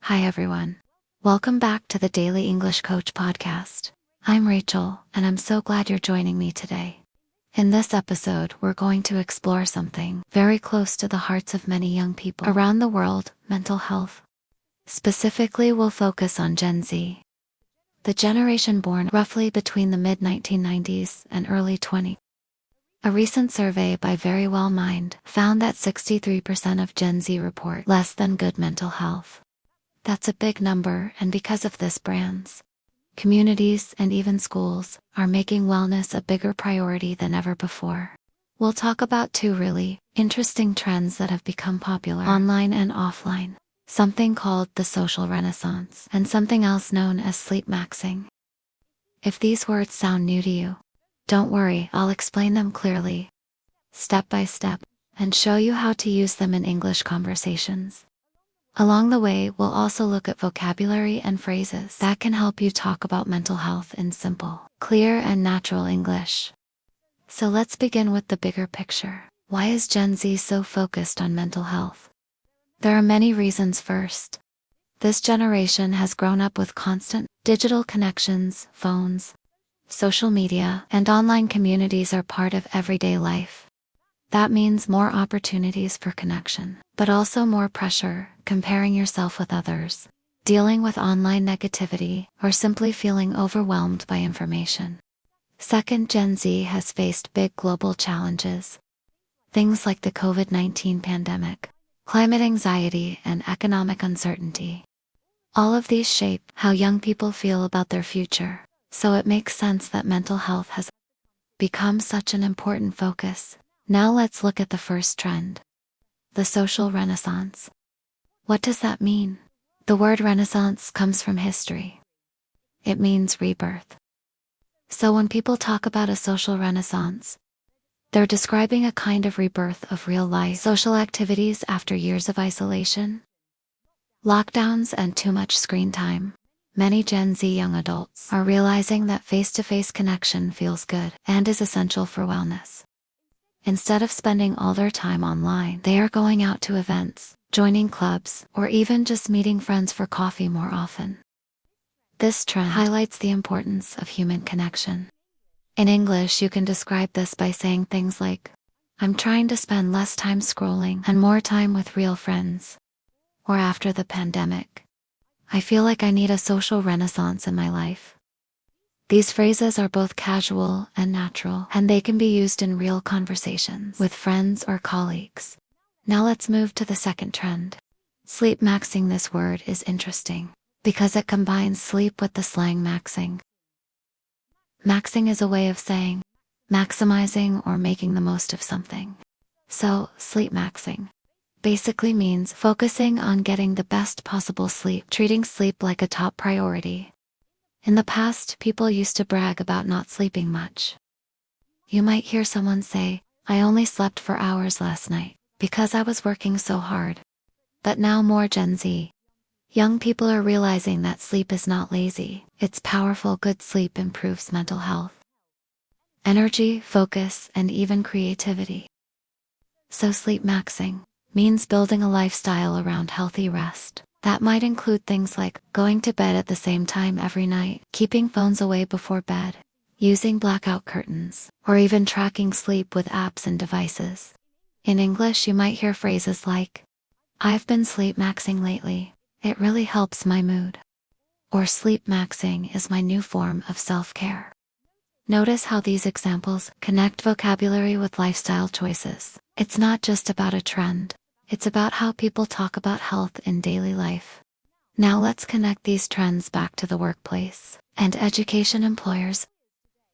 Hi everyone. Welcome back to the Daily English Coach podcast. I'm Rachel, and I'm so glad you're joining me today. In this episode, we're going to explore something very close to the hearts of many young people around the world: mental health. Specifically, we'll focus on Gen Z, the generation born roughly between the mid-1990s and early 20s. A recent survey by Verywell Mind found that 63% of Gen Z report less than good mental health. That's a big number, and because of this, brands, communities, and even schools are making wellness a bigger priority than ever before. We'll talk about two really interesting trends that have become popular online and offline, something called the social renaissance and something else known as sleepmaxxing. If these words sound new to you, don't worry, I'll explain them clearly, step by step, and show you how to use them in English conversations. Along the way, we'll also look at vocabulary and phrases that can help you talk about mental health in simple, clear, and natural English. So let's begin with the bigger picture. Why is Gen Z so focused on mental health? There are many reasons. First, this generation has grown up with constant digital connections. Phones, social media, and online communities are part of everyday life. That means more opportunities for connection, but also more pressure, comparing yourself with others, dealing with online negativity, or simply feeling overwhelmed by information. Second, Gen Z has faced big global challenges. Things like the COVID-19 pandemic, climate anxiety, and economic uncertainty. All of these shape how young people feel about their future, so it makes sense that mental health has become such an important focus. Now let's look at the first trend: the social renaissance. What does that mean? The word renaissance comes from history. It means rebirth. So when people talk about a social renaissance, they're describing a kind of rebirth of real life social activities after years of isolation, lockdowns, and too much screen time. Many Gen Z young adults are realizing that face-to-face connection feels good and is essential for wellness. Instead of spending all their time online, they are going out to events, joining clubs, or even just meeting friends for coffee more often. This trend highlights the importance of human connection. In English, you can describe this by saying things like, "I'm trying to spend less time scrolling and more time with real friends." Or, after the pandemic, "I feel like I need a social renaissance in my life." These phrases are both casual and natural, and they can be used in real conversations with friends or colleagues. Now let's move to the second trend. Sleepmaxxing. This word is interesting because it combines sleep with the slang maxing. Maxing is a way of saying maximizing or making the most of something. So, sleepmaxxing basically means focusing on getting the best possible sleep, treating sleep like a top priority. In the past, people used to brag about not sleeping much. You might hear someone say, "I only slept for hours last night because I was working so hard." But now more Gen Z young people are realizing that sleep is not lazy, it's powerful. Good sleep improves mental health, energy, focus, and even creativity. So sleepmaxxing means building a lifestyle around healthy rest. That might include things like going to bed at the same time every night, keeping phones away before bed, using blackout curtains, or even tracking sleep with apps and devices. In English, you might hear phrases like, "I've been sleepmaxxing lately. It really helps my mood." Or, "Sleepmaxxing is my new form of self-care." Notice how these examples connect vocabulary with lifestyle choices. It's not just about a trend. It's about how people talk about health in daily life. Now let's connect these trends back to the workplace and education. Employers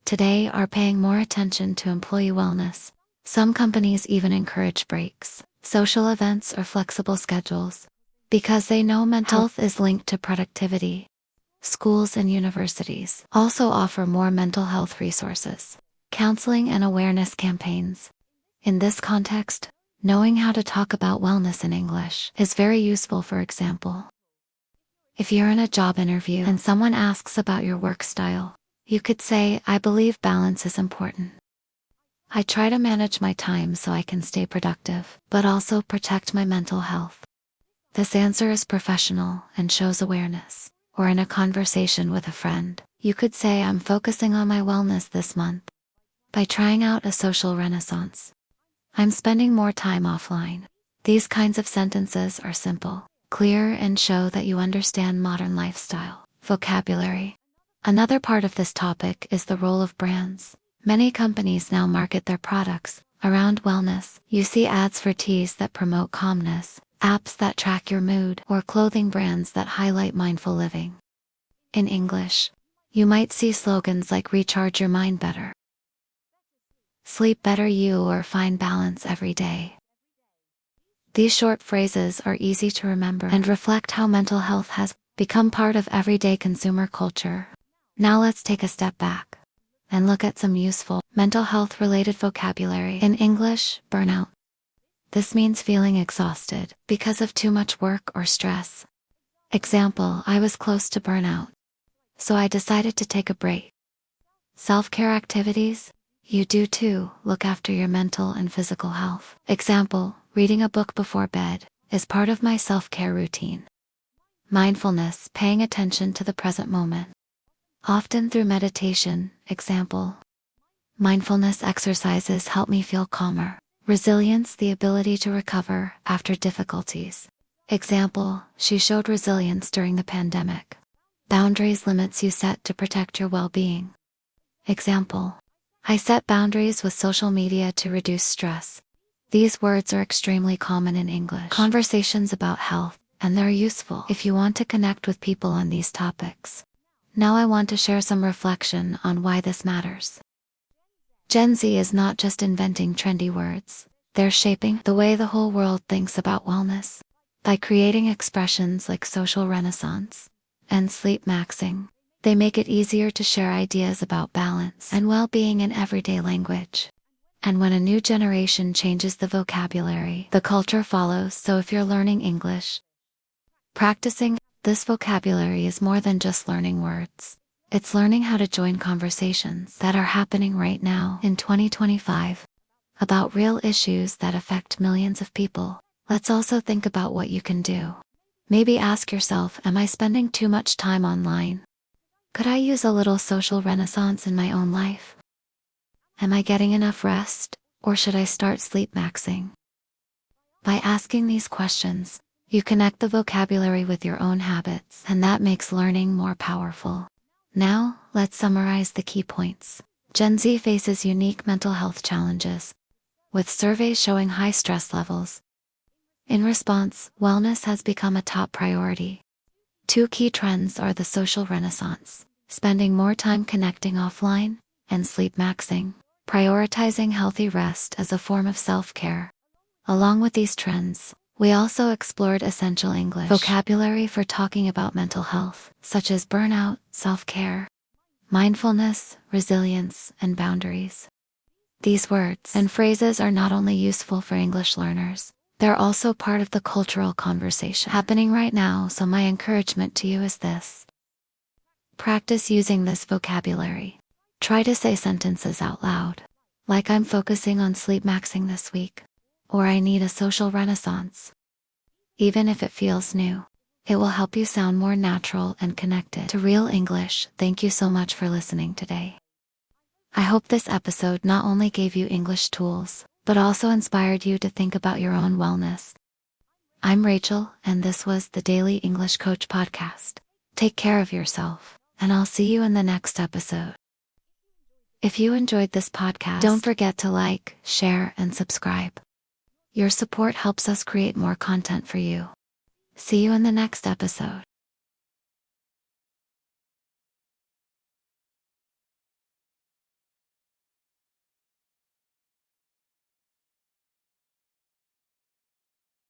today are paying more attention to employee wellness. Some companies even encourage breaks, social events, or flexible schedules because they know mental health is linked to productivity. Schools and universities also offer more mental health resources, counseling, and awareness campaigns. In this context, knowing how to talk about wellness in English is very useful. For example, if you're in a job interview and someone asks about your work style, you could say, "I believe balance is important. I try to manage my time so I can stay productive, but also protect my mental health." This answer is professional and shows awareness. Or in a conversation with a friend, you could say, I'm focusing on my wellness this month by trying out a social renaissance. I'm spending more time offline. These kinds of sentences are simple, clear, and show that you understand modern lifestyle. Vocabulary. Another part of this topic is the role of brands. Many companies now market their products around wellness. You see ads for teas that promote calmness, apps that track your mood, or clothing brands that highlight mindful living. In English, you might see slogans like recharge your mind better, sleep better you, or find balance every day. These short phrases are easy to remember and reflect how mental health has become part of everyday consumer culture. Now let's take a step back and look at some useful mental health related vocabulary. In English, burnout. This means feeling exhausted because of too much work or stress. Example, I was close to burnout, so I decided to take a break. Self-care activities. You do too, look after your mental and physical health. Example, reading a book before bed is part of my self-care routine. Mindfulness, paying attention to the present moment, often through meditation. Example, mindfulness exercises help me feel calmer. Resilience, the ability to recover after difficulties. Example, she showed resilience during the pandemic. Boundaries, limits you set to protect your well-being. Example, I set boundaries with social media to reduce stress. These words are extremely common in English conversations about health, and they're useful if you want to connect with people on these topics. Now I want to share some reflection on why this matters. Gen Z is not just inventing trendy words, they're shaping the way the whole world thinks about wellness. By creating expressions like social renaissance and sleepmaxxing, they make it easier to share ideas about balance and well-being in everyday language. And when a new generation changes the vocabulary, the culture follows. So if you're learning English, practicing this vocabulary is more than just learning words. It's learning how to join conversations that are happening right now in 2025 about real issues that affect millions of people. Let's also think about what you can do. Maybe ask yourself, am I spending too much time online? Could I use a little social renaissance in my own life? Am I getting enough rest, or should I start sleepmaxxing? By asking these questions, you connect the vocabulary with your own habits, and that makes learning more powerful. Now, let's summarize the key points. Gen Z faces unique mental health challenges, with surveys showing high stress levels. In response, wellness has become a top priority. Two key trends are the social renaissance, spending more time connecting offline, and sleepmaxxing, prioritizing healthy rest as a form of self-care. Along with these trends, we also explored essential English vocabulary for talking about mental health, such as burnout, self-care, mindfulness, resilience, and boundaries. These words and phrases are not only useful for English learners, they're also part of the cultural conversation happening right now. So my encouragement to you is this. Practice using this vocabulary. Try to say sentences out loud, like I'm focusing on sleepmaxxing this week, or I need a social renaissance. Even if it feels new, it will help you sound more natural and connected to real English. Thank you so much for listening today. I hope this episode not only gave you English tools, but also inspired you to think about your own wellness. I'm Rachel, and this was the Daily English Coach Podcast. Take care of yourself, and I'll see you in the next episode. If you enjoyed this podcast, don't forget to like, share, and subscribe. Your support helps us create more content for you. See you in the next episode.